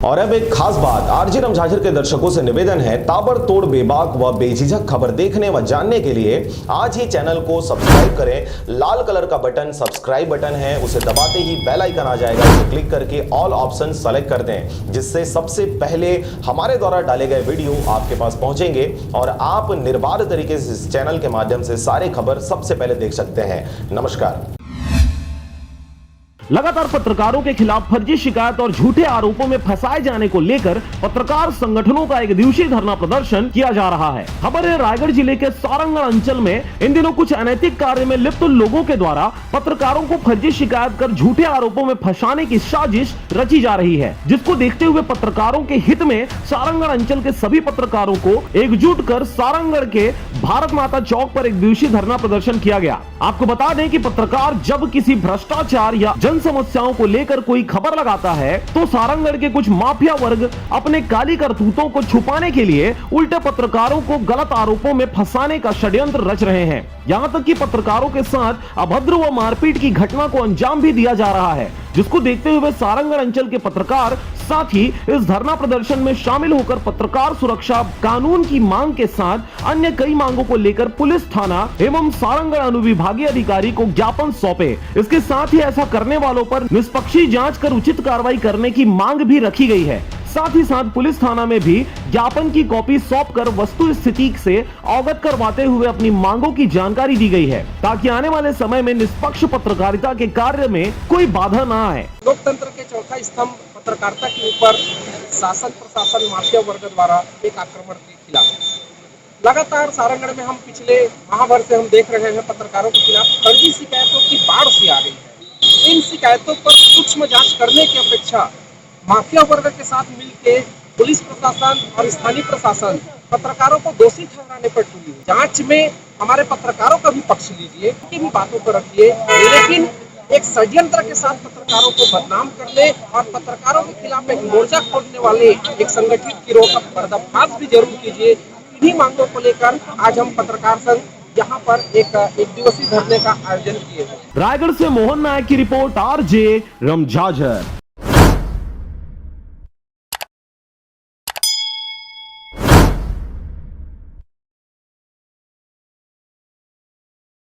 और अब एक खास बात, आरजे रमझाझर के दर्शकों से निवेदन है, ताबड़तोड़ बेबाक व बेझिझक खबर देखने व जानने के लिए आज ही चैनल को सब्सक्राइब करें। लाल कलर का बटन सब्सक्राइब बटन है, उसे दबाते ही बेल आइकन आ जाएगा, उसे क्लिक करके ऑल ऑप्शन सेलेक्ट कर दें, जिससे सबसे पहले हमारे द्वारा डाले गए वीडियो आपके पास पहुंचेंगे और आप निर्बाध तरीके से इस चैनल के माध्यम से सारे खबर सबसे पहले देख सकते हैं। नमस्कार। लगातार पत्रकारों के खिलाफ फर्जी शिकायत और झूठे आरोपों में फंसाए जाने को लेकर पत्रकार संगठनों का एक दिवसीय धरना प्रदर्शन किया जा रहा है। खबर है, रायगढ़ जिले के सारंगगढ़ अंचल में इन दिनों कुछ अनैतिक कार्य में लिप्त लोगों के द्वारा पत्रकारों को फर्जी शिकायत कर झूठे आरोपों में फंसाने की साजिश रची जा रही है, जिसको देखते हुए पत्रकारों के हित में सारंगगढ़ अंचल के सभी पत्रकारों को एकजुट कर सारंगगढ़ के भारत माता चौक पर एक दिवसीय धरना प्रदर्शन किया गया। आपको बता दें कि पत्रकार जब किसी भ्रष्टाचार या जन समस्याओं को लेकर कोई खबर लगाता है तो सारंगगढ़ के कुछ माफिया वर्ग अपने काली करतूतों को छुपाने के लिए उल्टे पत्रकारों को गलत आरोपों में फंसाने का षड्यंत्र रच रहे हैं। यहां तक कि पत्रकारों के साथ अभद्र व मारपीट की घटना को अंजाम भी दिया जा रहा है, जिसको देखते हुए सारंगगढ़ अंचल के पत्रकार साथ ही इस धरना प्रदर्शन में शामिल होकर पत्रकार सुरक्षा कानून की मांग के साथ अन्य कई मांगों को लेकर पुलिस थाना एवं सारंगगढ़ अनुविभागीय अधिकारी को ज्ञापन सौंपे। इसके साथ ही ऐसा करने वालों पर निष्पक्ष जांच कर उचित कार्रवाई करने की मांग भी रखी गई है। साथ ही साथ पुलिस थाना में भी ज्ञापन की कॉपी सौंपकर वस्तु स्थिति से अवगत करवाते हुए अपनी मांगों की जानकारी दी गई है, ताकि आने वाले समय में निष्पक्ष पत्रकारिता के कार्य में कोई बाधा न आए। लोकतंत्र के चौथा स्तंभ पत्रकारिता के ऊपर शासन प्रशासन माफिया वर्ग द्वारा एक आक्रमण के खिलाफ लगातार सारंगगढ़ में हम पिछले माह भर से हम देख रहे हैं पत्रकारों के खिलाफ फर्जी शिकायतों की बाढ़ सी आ गई है। इन शिकायतों पर सूक्ष्म जांच करने की अपेक्षा माफिया वर्ग के साथ मिलकर पुलिस प्रशासन और स्थानीय प्रशासन पत्रकारों को दोषी ठहराने पर तुली है। जांच में हमारे पत्रकारों का भी पक्ष लीजिए, उनकी भी बातों को रखिए, लेकिन एक षड्यंत्र के साथ पत्रकारों को बदनाम करने और पत्रकारों के खिलाफ एक मोर्चा खोलने वाले एक संगठित गिरोह का पर्दाफाश भी जरूर कीजिए। इन्हीं मांगों को लेकर आज हम पत्रकार संघ यहाँ पर एक दिवसीय धरने का आयोजन किए हैं। रायगढ़ से मोहन नायक की रिपोर्ट, आरजे रमझाझर।